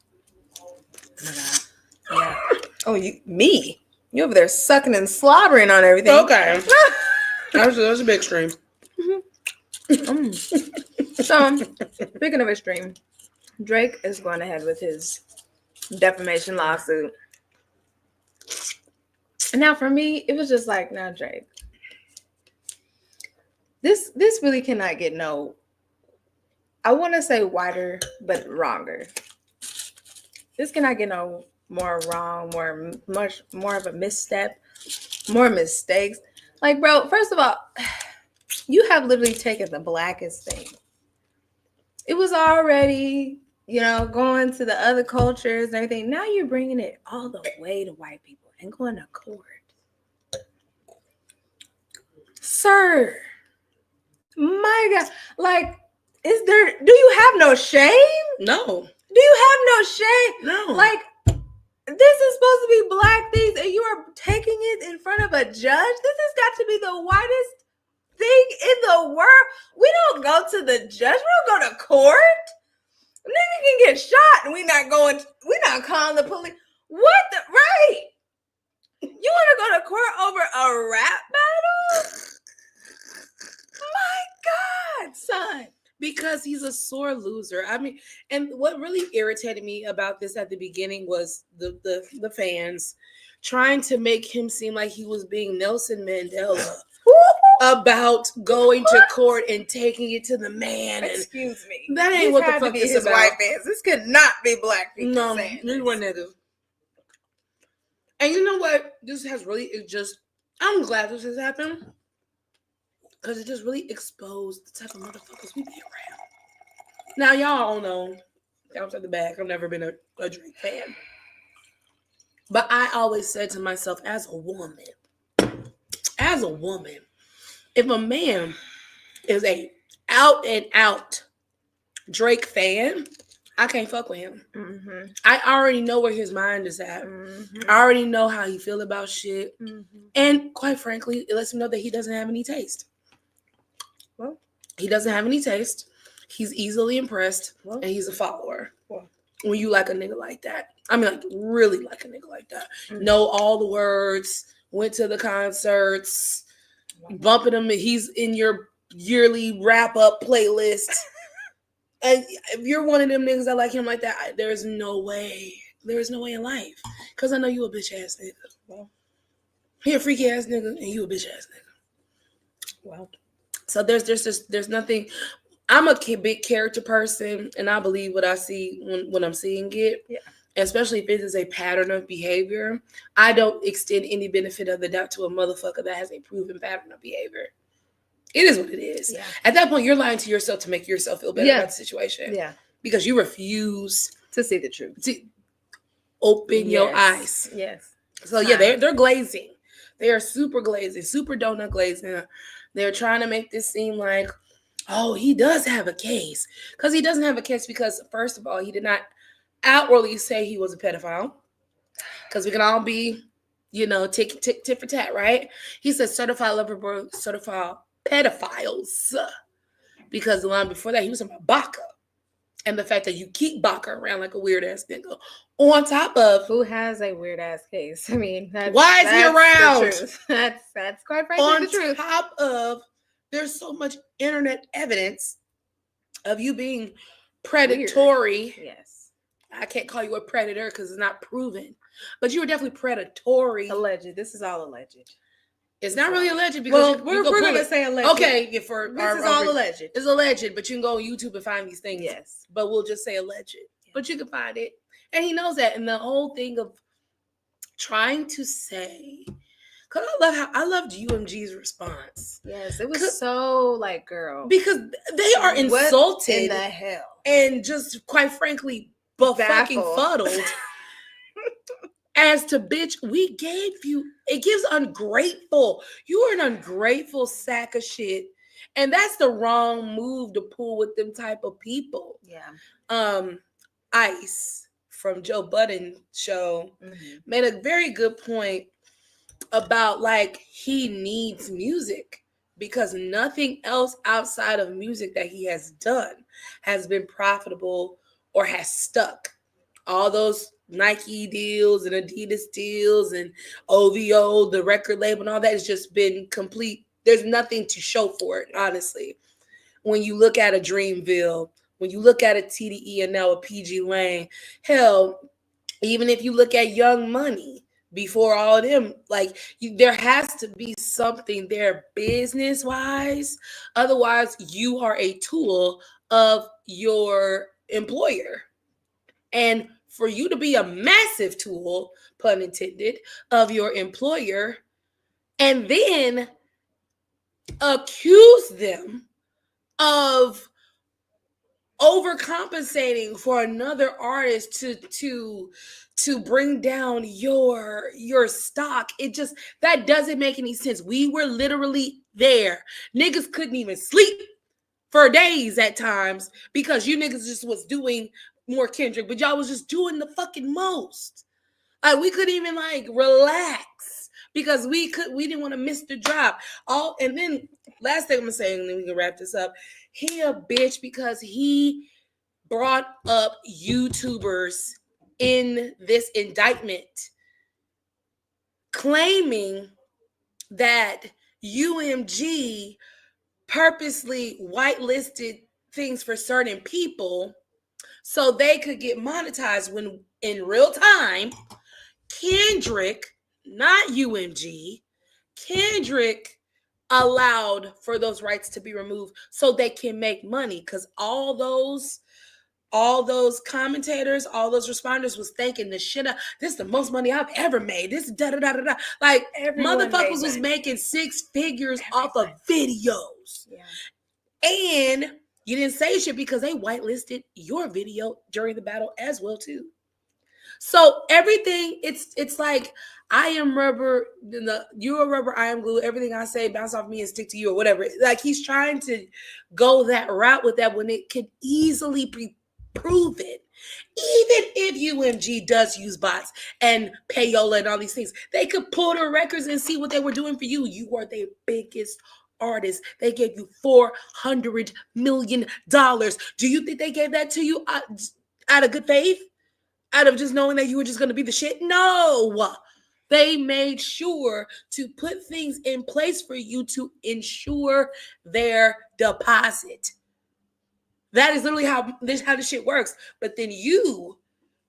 Oh my God. Yeah. Oh, me? You over there sucking and slobbering on everything. Okay. That's a big extreme. So, speaking of extreme, Drake is going ahead with his defamation lawsuit. And now for me, it was just like, now Drake, this really cannot get no, I want to say wider, but wronger. This cannot get no more wrong, much more of a misstep, more mistakes. Like, bro, first of all, you have literally taken the blackest thing. It was already, going to the other cultures and everything. Now you're bringing it all the way to white people and going to court. Sir, my God, like, do you have no shame? No. Do you have no shame? No. Like, this is supposed to be black things and you are taking it in front of a judge? This has got to be the whitest thing in the world. We don't go to the judge. We don't go to court. Nigga can get shot and we're not calling the police. What the, right? You want to go to court over a rap battle? My God, son. Because he's a sore loser. I mean, and what really irritated me about this at the beginning was the fans trying to make him seem like he was being Nelson Mandela about going to court and taking it to the man. Excuse me. That ain't what the fuck is about. White fans. This could not be black people. No, these were niggas. And you know what? This has really, I'm glad this has happened. Because it just really exposed the type of motherfuckers we be around. Now, y'all all know, outside the back, I've never been a Drake fan. But I always said to myself, as a woman, if a man is a out and out Drake fan, I can't fuck with him. Mm-hmm. I already know where his mind is at. Mm-hmm. I already know how he feel about shit. Mm-hmm. And quite frankly, it lets me know that he doesn't have any taste. Well, he doesn't have any taste. He's easily impressed, and he's a follower. Well, when you like a nigga like that, I mean, like really like a nigga like that, know all the words, went to the concerts, bumping him. He's in your yearly wrap up playlist. And if you're one of them niggas that like him like that, there's no way in life. Because I know you a bitch ass nigga. Well, he a freaky ass nigga, and you a bitch ass nigga. Well. So there's nothing. I'm a big character person, and I believe what I see when I'm seeing it. Yeah. Especially if it is a pattern of behavior, I don't extend any benefit of the doubt to a motherfucker that has a proven pattern of behavior. It is what it is. Yeah. At that point, you're lying to yourself to make yourself feel better about the situation. Yeah. Because you refuse to see the truth. To open your eyes. Yes. So yeah, they're glazing. They are super glazing, super donut glazing. They're trying to make this seem like, oh, he does have a case. Because he doesn't have a case because, first of all, he did not outwardly say he was a pedophile. Because we can all be, tit for tat, right? He said certified lover boy, certified pedophiles. Because the line before that, he was talking about Baca. And the fact that you keep Baca around like a weird ass nigga. On top of who has a weird ass case. I mean, why is he around? That's quite frankly the truth. On top of there's so much internet evidence of you being predatory. Weird. Yes. I can't call you a predator because it's not proven. But you were definitely predatory. Alleged. This is all alleged. It's not really alleged because we're going to say alleged. Okay, this is all alleged. It's alleged, but you can go on YouTube and find these things. Yes. But we'll just say alleged. Yeah. But you can find it. And he knows that. And the whole thing of trying to say, because I loved UMG's response. Yes, it was so like, girl. Because they are insulted. What in the hell? And just, quite frankly, fucking fuddled. As to, bitch, we gave you, it gives ungrateful. You are an ungrateful sack of shit. And that's the wrong move to pull with them type of people. Yeah. Ice from Joe Budden's show made a very good point about like he needs music because nothing else outside of music that he has done has been profitable or has stuck. all those Nike deals and Adidas deals and OVO, the record label and all that has just been complete. There's nothing to show for it, honestly. When you look at a Dreamville, when you look at a TDE&L, a PG Lane, hell, even if you look at Young Money, before all of them, like there has to be something there business wise. Otherwise, you are a tool of your employer. And for you to be a massive tool, pun intended, of your employer, and then accuse them of overcompensating for another artist to bring down your stock, it just, that doesn't make any sense. We were literally there. Niggas couldn't even sleep for days at times because you niggas just was doing more Kendrick, but y'all was just doing the fucking most. Like we couldn't even like relax because we didn't want to miss the drop. And then last thing I'm gonna say, and then we can wrap this up. He a bitch because he brought up YouTubers in this indictment, claiming that UMG purposely whitelisted things for certain people so they could get monetized, when in real time, Kendrick, not UMG, Kendrick allowed for those rights to be removed so they can make money, because all those commentators, all those responders was thinking the shit up. This is the most money I've ever made. This is da da da da da. Like everyone motherfuckers was making six figures off of videos. Yeah. And you didn't say shit because they whitelisted your video during the battle as well too. So everything, it's like I am rubber, you're rubber, I am glue. Everything I say bounce off me and stick to you or whatever. Like he's trying to go that route with that when it could easily be proven. Even if UMG does use bots and payola and all these things, they could pull their records and see what they were doing for you. You are their biggest artist. They gave you $400 million. Do you think they gave that to you out of good faith? Out of just knowing that you were just going to be the shit? No. They made sure to put things in place for you to ensure their deposit. That is literally how this shit works. But then you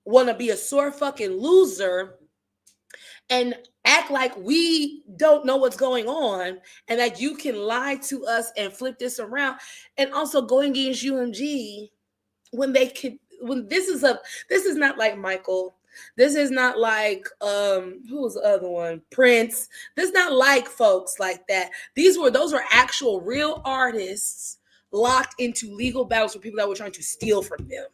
want to be a sore fucking loser and act like we don't know what's going on and that you can lie to us and flip this around and also go against UMG when they could. When this is not like Michael. This is not like who was the other one? Prince. This is not like folks like that. Those were actual real artists locked into legal battles with people that were trying to steal from them.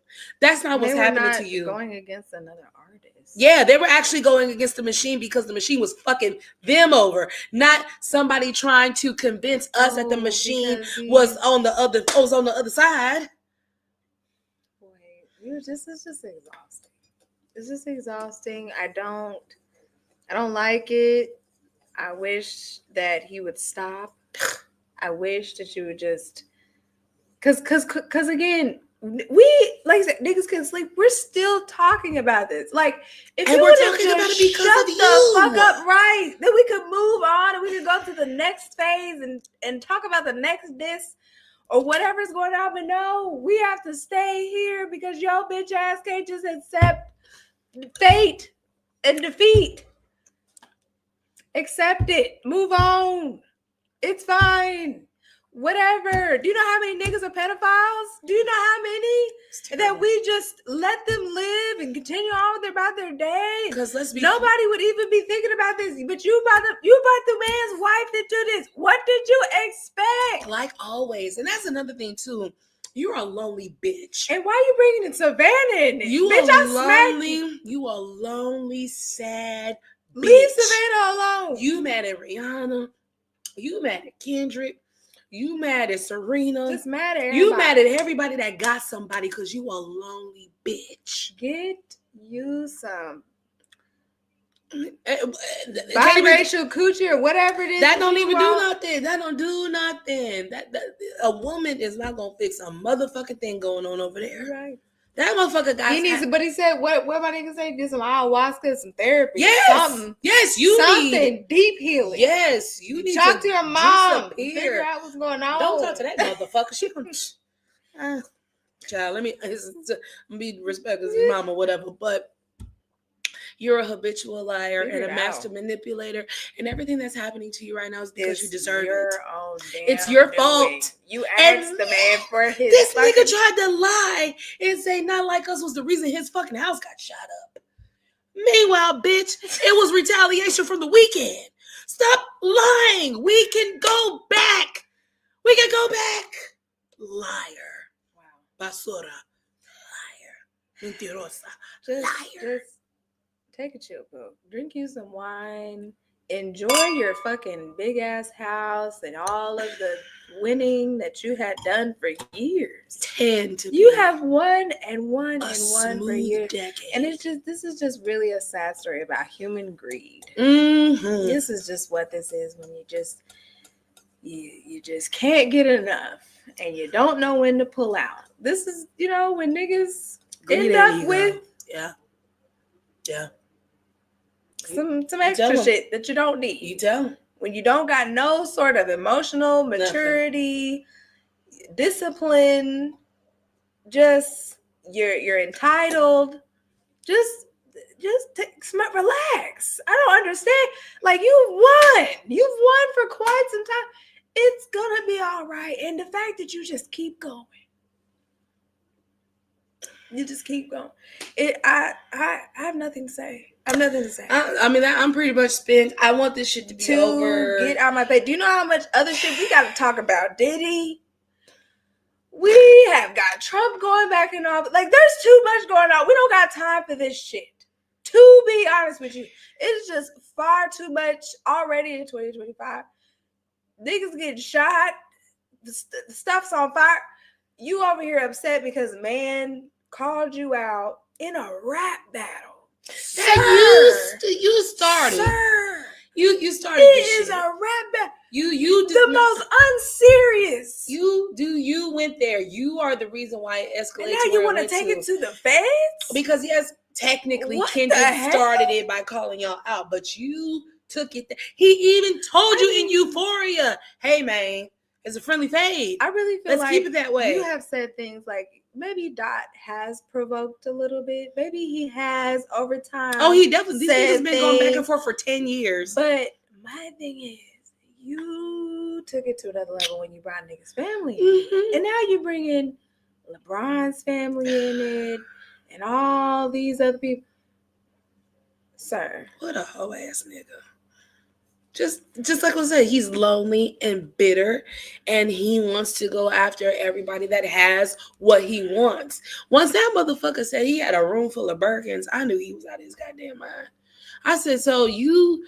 That's not what's happening to you. Going against another artist. Yeah, they were actually going against the machine because the machine was fucking them over, not somebody trying to convince us that the machine was on the other side. This is just exhausting. It's just exhausting. I don't like it. I wish that he would stop. I wish that you would just, cause again, we, like I said, niggas couldn't sleep. We're still talking about this. Like, if you would have just shut the fuck up, right? Then we could move on and we could go to the next phase and talk about the next disc. Or whatever's going on, but no, we have to stay here because your bitch ass can't just accept fate and defeat. Accept it. Move on. It's fine. Whatever. Do you know how many niggas are pedophiles? Do you know how many that we just let them live and continue on about their day? Because nobody would even be thinking about this. But you brought the man's wife into this. What did you expect? Like always, and that's another thing too. You're a lonely bitch. And why are you bringing in Savannah in this? You bitch, are lonely. You are lonely, sad. Bitch. Leave Savannah alone. You mad at Rihanna? You mad at Kendrick? You mad at Serena? Just mad at everybody. You mad at everybody that got somebody because you a lonely bitch. Get you some biracial coochie or whatever it is. That don't even do nothing. That don't do nothing. That a woman is not gonna fix a motherfucking thing going on over there. Right. That motherfucker got. He needs, but he said, "What my nigga say? Get some ayahuasca, some therapy, yes, something. Yes, you something need deep healing. Yes, you need talk to your mom. Disappear. Figure out what's going on. Don't talk to that motherfucker. She gonna child. Let me be respectful his mom or whatever, but." You're a habitual liar and a master manipulator, and everything that's happening to you right now is because you deserve it. It's your fault. You asked the man for his. This nigga tried to lie and say not like us was the reason his fucking house got shot up. Meanwhile, bitch, it was retaliation from the weekend. Stop lying. We can go back. Liar. Wow. Basura. Liar. Mentirosa. Liar. Just take a chill pill. Drink you some wine. Enjoy your fucking big ass house and all of the winning that you had done for years. You have won for years. And this is just really a sad story about human greed. Mm-hmm. This is just what this is when you just can't get enough and you don't know when to pull out. This is, when niggas end up with some extra shit that you don't need. You tell them. When you don't got no sort of emotional maturity, discipline, just you're entitled. Just relax. I don't understand. Like, you've won for quite some time. It's gonna be all right. And the fact that you just keep going. You just keep going. I have nothing to say. I'm pretty much spent. I want this shit to be over. Get out my face. Do you know how much other shit we got to talk about? Diddy. We have got Trump going back and all. Like, there's too much going on. We don't got time for this shit. To be honest with you, it's just far too much already in 2025. Niggas getting shot. The stuff's on fire. You over here upset because a man called you out in a rap battle. You started. Sir. You started. It is a rap battle. You the most unserious. You went there. You are the reason why it escalated. And now you want to take it to the feds? Because yes, technically Kendrick started it by calling y'all out, but you took it there. He even told you in Euphoria, hey man, it's a friendly fade. I really feel Let's keep it that way. You have said things like, maybe Dot has provoked a little bit. Maybe he has over time. Oh, he definitely. These niggas been going back and forth for 10 years. But my thing is, you took it to another level when you brought niggas' family in. And now you bring in LeBron's family in it and all these other people. Sir. What a hoe ass nigga. Just like I said, he's lonely and bitter, and he wants to go after everybody that has what he wants. Once that motherfucker said he had a room full of Birkins, I knew he was out of his goddamn mind. I said, so you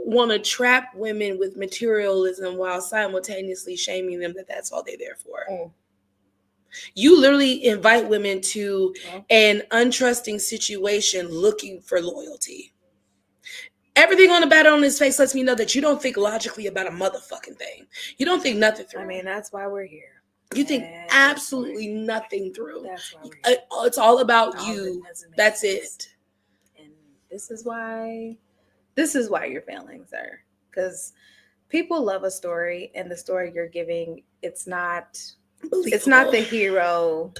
want to trap women with materialism while simultaneously shaming them that's all they're there for. Mm. You literally invite women to an untrusting situation looking for loyalty. Everything on the bat on his face lets me know that you don't think logically about a motherfucking thing. You don't think nothing through. I mean, that's why we're here. You think absolutely nothing through. That's why we're here. It's all about you. That's it. And this is why you're failing, sir. Because people love a story, and the story you're giving, it's not the hero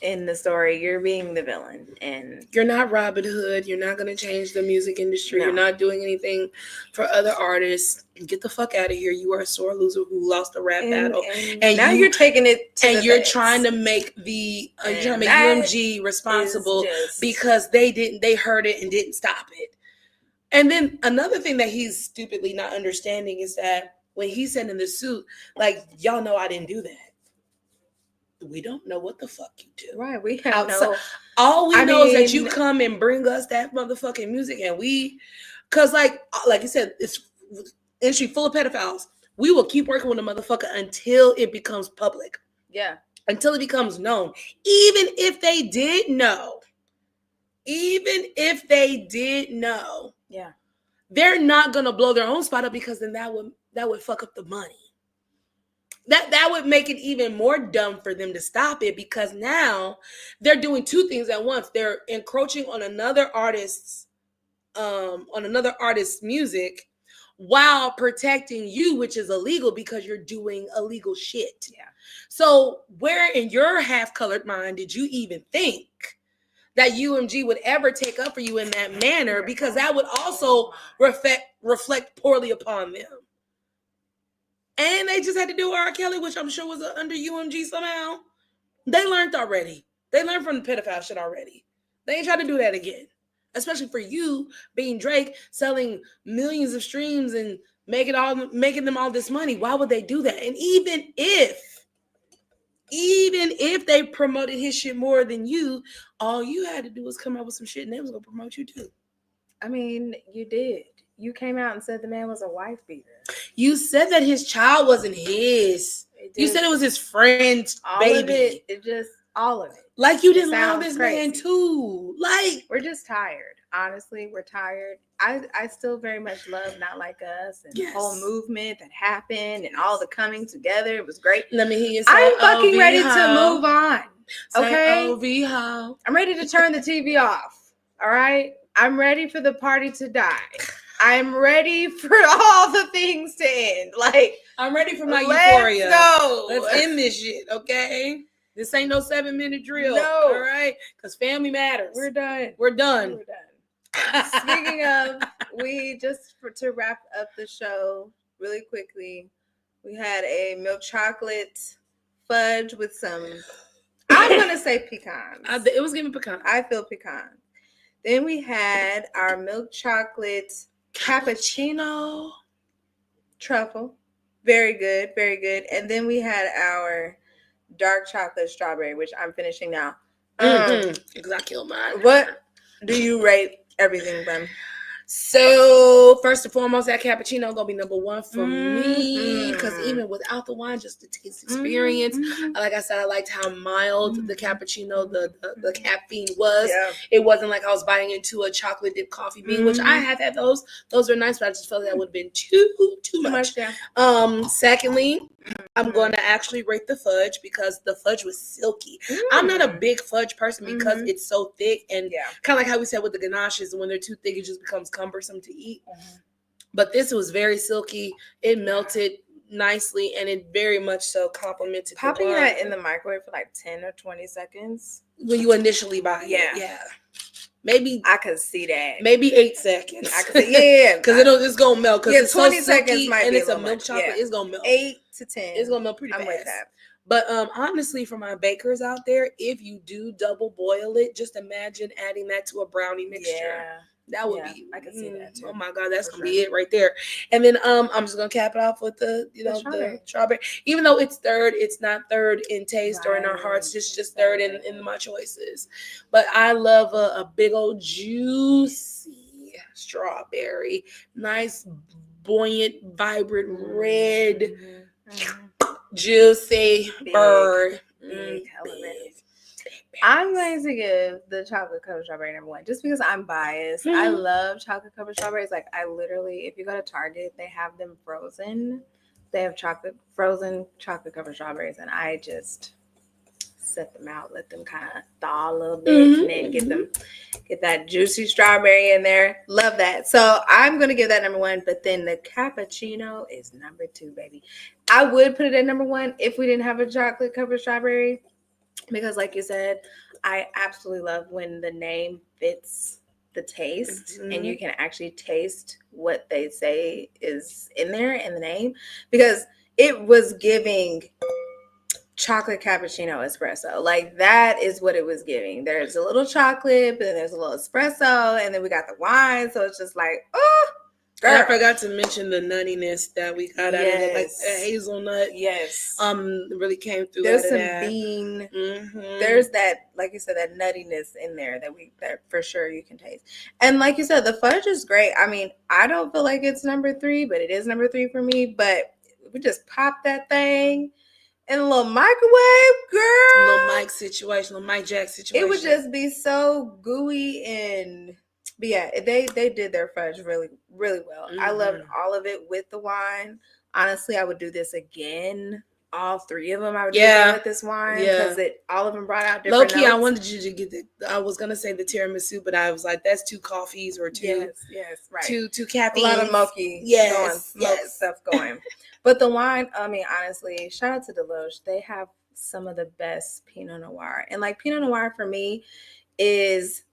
in the story. You're being the villain, and you're not Robin Hood. You're not going to change the music industry. No. You're not doing anything for other artists. Get the fuck out of here. You are a sore loser who lost a rap battle, and now you're taking it to and you're trying to make UMG responsible because they heard it and didn't stop it. And then another thing that he's stupidly not understanding is that when he said in the suit, like, y'all know I didn't do that. We don't know what the fuck you do. Right. We have no. All we know is that you come and bring us that motherfucking music, and because like you said, it's industry full of pedophiles. We will keep working with a motherfucker until it becomes public. Yeah. Until it becomes known. Even if they did know. Yeah. They're not gonna blow their own spot up because then that would fuck up the money. That would make it even more dumb for them to stop it, because now they're doing two things at once. They're encroaching on another artist's music while protecting you, which is illegal because you're doing illegal shit. Yeah. So where in your half-colored mind did you even think that UMG would ever take up for you in that manner? Because that would also reflect poorly upon them. And they just had to do R. Kelly, which I'm sure was under UMG somehow. They learned already. They learned from the pedophile shit already. They ain't trying to do that again. Especially for you being Drake, selling millions of streams and making them all this money. Why would they do that? And even if they promoted his shit more than you, all you had to do was come up with some shit and they was gonna promote you too. I mean, you did. You came out and said the man was a wife beater. You said that his child wasn't his. You said it was his friend's baby. All of it. Like you didn't love this man too. Like, we're just tired. Honestly, we're tired. I still very much love Not Like Us and the whole movement that happened and all the coming together. It was great. Let me hear you say, I'm fucking ready to move on. Okay? I'm ready to turn the TV off. All right? I'm ready for the party to die. I'm ready for all the things to end. Like, I'm ready for my euphoria. Go. Let's end this shit, okay? This ain't no 7-minute drill. No. All right? Because family matters. We're done. We're done. Speaking of, to wrap up the show really quickly, we had a milk chocolate fudge with some, I'm going to say pecans. It was giving pecan. I feel pecan. Then we had our milk chocolate cappuccino truffle. Very good, very good. And then we had our dark chocolate strawberry, which I'm finishing now. Because I killed mine. What do you rate everything, Ben? So first and foremost, that cappuccino gonna be number one for me, because even without the wine, just the taste experience. Like I said, I liked how mild the cappuccino, the caffeine was. Yeah. It wasn't like I was biting into a chocolate dipped coffee bean, which I have had those. Those are nice, but I just felt that would have been too much. Yeah. Secondly, I'm going to actually rate the fudge because the fudge was silky. I'm not a big fudge person because it's so thick, and kind of like how we said with the ganaches, when they're too thick, it just becomes cumbersome to eat. But this was very silky. It melted nicely, and it very much so complemented popping that in the microwave for like 10 or 20 seconds when you initially buy it. Yeah. Maybe I could see that. Maybe 8 seconds. I could see, because it's gonna melt. Because it's 20 so silky seconds might and be it's a milk chocolate. Yeah. It's gonna melt. 8 to 10. It's gonna melt pretty fast. I'm with that. But honestly, for my bakers out there, if you do double boil it, just imagine adding that to a brownie mixture. Yeah. That would be. I can see that too. Oh my God, that's gonna be it right there. And then I'm just gonna cap it off with the strawberry. Even though it's third, it's not third in taste or in our hearts. It's just third in my choices. But I love a big old juicy strawberry, nice, buoyant, vibrant red, juicy bird. Big. I'm going to give the chocolate covered strawberry number one, just because I'm biased. I love chocolate covered strawberries. Like, I literally, if you go to Target, they have them frozen. They have frozen chocolate covered strawberries, and I just set them out, let them kind of thaw a little bit, and then get that juicy strawberry in there. Love that. So I'm going to give that number one, but then the cappuccino is number two, baby. I would put it at number one if we didn't have a chocolate covered strawberry. Because like you said, I absolutely love when the name fits the taste and you can actually taste what they say is in there in the name. Because it was giving chocolate cappuccino espresso. Like, that is what it was giving. There's a little chocolate, but then there's a little espresso, and then we got the wine. So it's just like, oh, girl. I forgot to mention the nuttiness that we got out of it, like the hazelnut. Yes. Really came through. There's some bean. There's that, like you said, that nuttiness in there that for sure you can taste. And like you said, the fudge is great. I mean, I don't feel like it's number 3, but it is number 3 for me. But we just pop that thing in a little microwave, girl. Little Mike Jack situation. It would just be so gooey and. But yeah, they did their fudge really, really well. I loved all of it with the wine. Honestly, I would do this again all three of them I would do with this wine because all of them brought out different low-key, notes. I wanted you to get I was going to say the tiramisu, but I was like, that's 2 coffees or 2. Yes, right. 2 caffeines. A lot of mochi stuff going. But the wine, I mean, honestly, shout out to Deloach. They have some of the best Pinot Noir. And like Pinot Noir for me is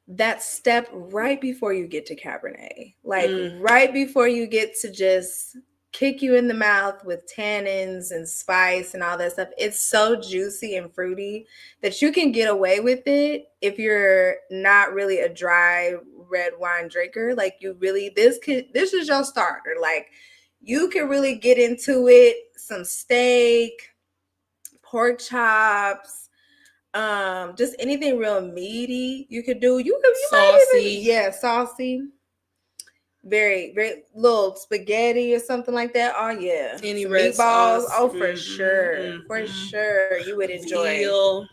that step right before you get to Cabernet. Like right before you get to just kick you in the mouth with tannins and spice and all that stuff. It's so juicy and fruity that you can get away with it if you're not really a dry red wine drinker. Like you really, this is your starter. Like you can really get into it. Some steak, pork chops, just anything real meaty you could do. You saucy. Saucy. Very, very little spaghetti or something like that. Oh yeah, any some red meatballs. Sauce. Oh, for sure, for sure, you would enjoy.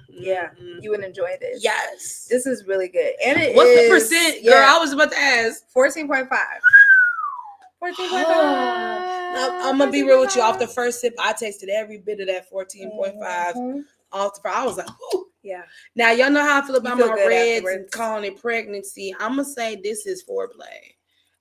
Yeah, you would enjoy this. Yes, this is really good. And what's the percent, girl? I was about to ask. 14.5. 14.5. I'm gonna be real with you. Off the first sip, I tasted every bit of that 14.5. Off the, I was like, ooh. Yeah. Now y'all know how I feel about my reds and calling it pregnancy. I'm gonna say this is foreplay.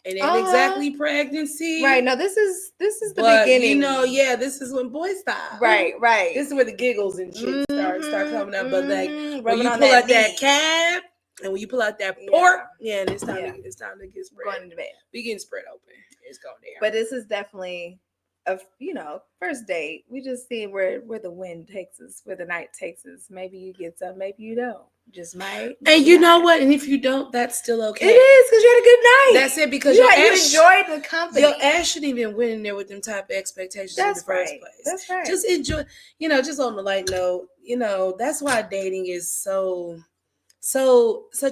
It ain't exactly pregnancy. Right. No, this is the beginning. You know, this is when boys stop. Right. This is where the giggles and shit start coming up. But like when you pull out that cab and when you pull out that pork, and it's time to get spread. Going into bed. We getting spread open. It's going down. But this is definitely first date. We just see where the wind takes us, where the night takes us. Maybe you get some, maybe you don't. Just might. And you know what? And if you don't, that's still okay. It is because you had a good night. That's it, because you enjoyed the company. Your ass shouldn't even went in there with them type of expectations in the first place. That's right. Just enjoy, just on the light note, that's why dating is such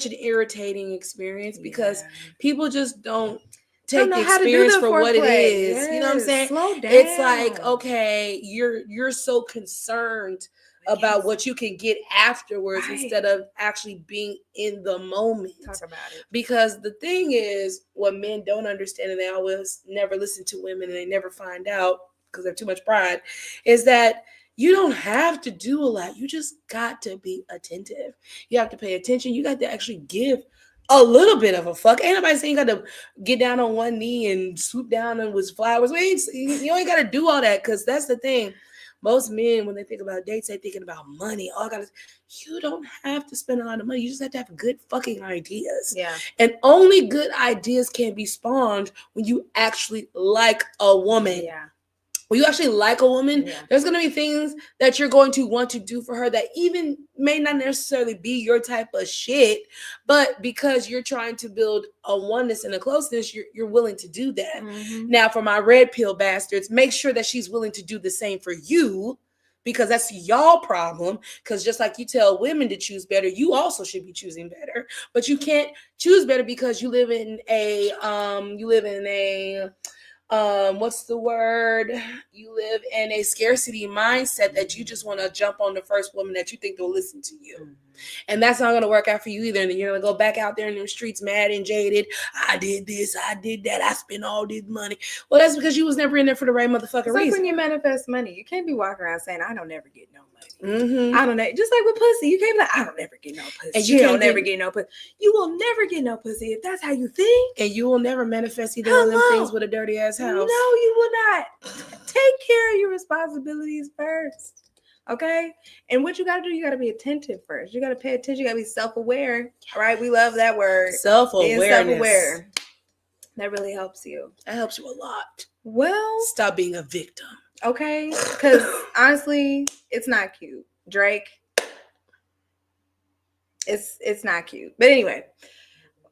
an irritating experience, because people just don't take the experience for what it is. Yes. You know what I'm saying? Slow down. It's like, okay, you're so concerned about what you can get afterwards instead of actually being in the moment. Talk about it. Because the thing is, what men don't understand, and they always never listen to women and they never find out because they have too much pride, is that you don't have to do a lot. You just got to be attentive. You have to pay attention. You got to actually give a little bit of a fuck. Ain't nobody saying you got to get down on one knee and swoop down and with flowers. You ain't got to do all that, because that's the thing. Most men, when they think about dates, they're thinking about money. You don't have to spend a lot of money. You just have to have good fucking ideas. Yeah. And only good ideas can be spawned when you actually like a woman. Yeah. When you actually like a woman, there's going to be things that you're going to want to do for her that even may not necessarily be your type of shit, but because you're trying to build a oneness and a closeness, you're willing to do that. Mm-hmm. Now, for my red pill bastards, make sure that she's willing to do the same for you, because that's y'all problem. Because just like you tell women to choose better, you also should be choosing better. But you can't choose better because you live in a what's the word? You live in a scarcity mindset that you just want to jump on the first woman that you think will listen to you. Mm-hmm. And that's not going to work out for you either. And then you're going to go back out there in the streets mad and jaded. I did this, I did that, I spent all this money. Well, that's because you was never in there for the right motherfucking reason. Like when you manifest money, you can't be walking around saying, I don't never get no money. Mm-hmm. I don't know. Just like with pussy, you can't be like, I don't never get no pussy. And you don't never get no pussy. You will never get no pussy if that's how you think. And you will never manifest either one of them things with a dirty ass house. No, you will not. Take care of your responsibilities first. Okay? And what you got to do, you got to be attentive first. You got to pay attention. You got to be self-aware. All right? We love that word. Self-awareness. Self-aware. That really helps you. That helps you a lot. Well, stop being a victim. Okay? Because honestly, it's not cute. Drake, it's not cute. But anyway,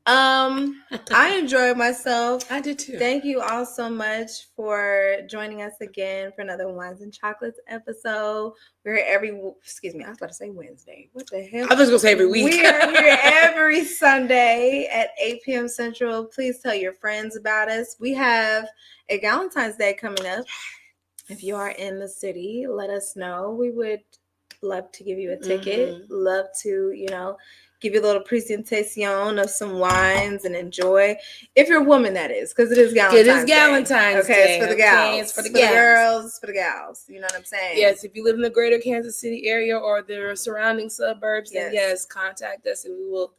I enjoyed myself. I did too. Thank you all so much for joining us again for another Wines and Chocolates episode. We're here I was about to say Wednesday. What the hell? I was going to say every week. We are here every Sunday at 8 p.m. Central. Please tell your friends about us. We have a Valentine's Day coming up. If you are in the city, let us know. We would love to give you a ticket. Love to, give you a little presentation of some wines and enjoy. If you're a woman, that is, because it is Galentine's Day. Okay, it's for the gals. It's for the girls. It's for the gals. You know what I'm saying? Yes, if you live in the greater Kansas City area or the surrounding suburbs, then yes, contact us and we will,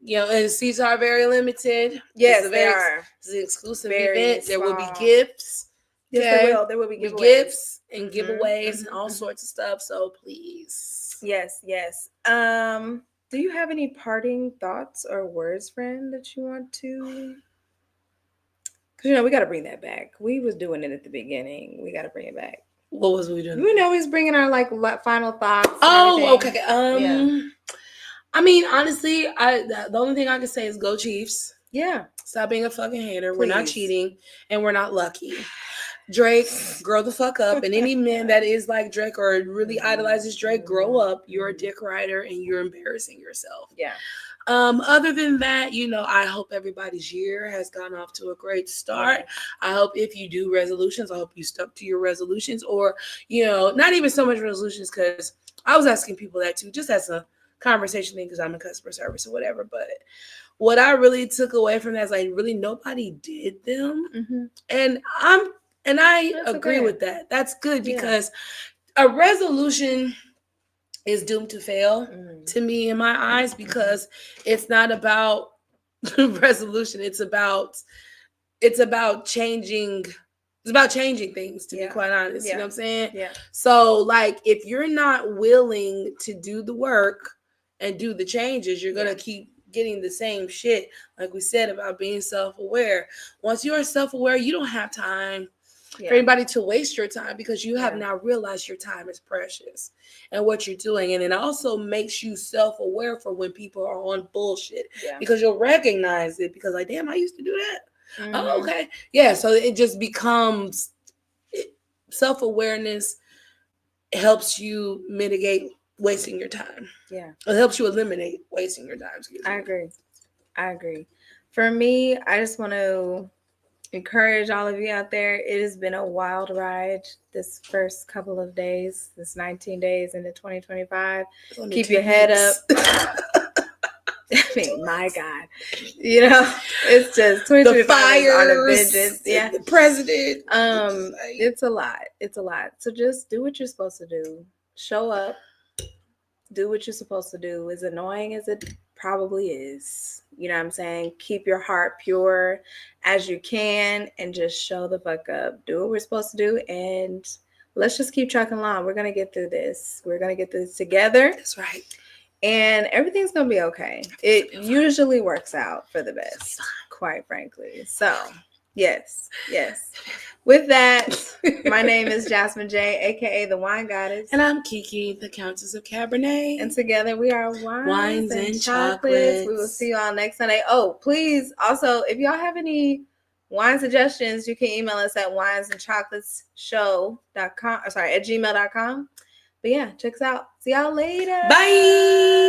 and seats are very limited. Yes, they are. It's an exclusive event. There will be gifts. Yes, there will be giveaways. Gifts and giveaways and all sorts of stuff. So please. Yes. Do you have any parting thoughts or words, friend, that you want to? Because, we got to bring that back. We was doing it at the beginning. We got to bring it back. What was we doing? We always bringing our, final thoughts. Oh, okay. I mean, honestly, the only thing I can say is go Chiefs. Yeah. Stop being a fucking hater. Please. We're not cheating and we're not lucky. Drake, grow the fuck up. And any man that is like Drake or really idolizes Drake, grow up. You're a dick rider and you're embarrassing yourself. Yeah. Other than that, I hope everybody's year has gone off to a great start. I hope if you do resolutions, I hope you stuck to your resolutions or, not even so much resolutions, because I was asking people that too, just as a conversation thing, because I'm in customer service or whatever. But what I really took away from that is really nobody did them. And I agree with that. That's good because a resolution is doomed to fail to me in my eyes, because it's not about resolution. It's about changing. It's about changing things, to be quite honest. You know what I'm saying? Yeah. So if you're not willing to do the work and do the changes, you're going to keep getting the same shit. Like we said about being self-aware. Once you are self-aware, you don't have time for anybody to waste your time, because you have now realized your time is precious and what you're doing. And it also makes you self-aware for when people are on bullshit, because you'll recognize it, because damn, I used to do that. Oh, okay. Yeah. So it just becomes self-awareness helps you mitigate wasting your time. Yeah. It helps you eliminate wasting your time. I agree. For me, I just want to encourage all of you out there. It has been a wild ride this first couple of days, this 19 days into 2025. Keep your head up. I mean, my God, it's just 2025 the fires, on a vengeance. Yeah, the president. It's a lot. It's a lot. So just do what you're supposed to do. Show up. Do what you're supposed to do. As annoying as it probably is, you know what I'm saying? Keep your heart pure as you can and just show the fuck up. Do what we're supposed to do, and let's just keep trucking along. We're gonna get through this. We're gonna get through this together. That's right. And everything's gonna be okay. It usually works out for the best, quite frankly. So yes. With that, my name is Jasmine J, aka the Wine Goddess. And I'm Kiki, the Kountess of Kabernet. And together we are Wines and Chocolates. We will see you all next Sunday. Oh, please, also, if y'all have any wine suggestions, you can email us at winesandchocolatesshow.com. At gmail.com. But yeah, check us out. See y'all later. Bye.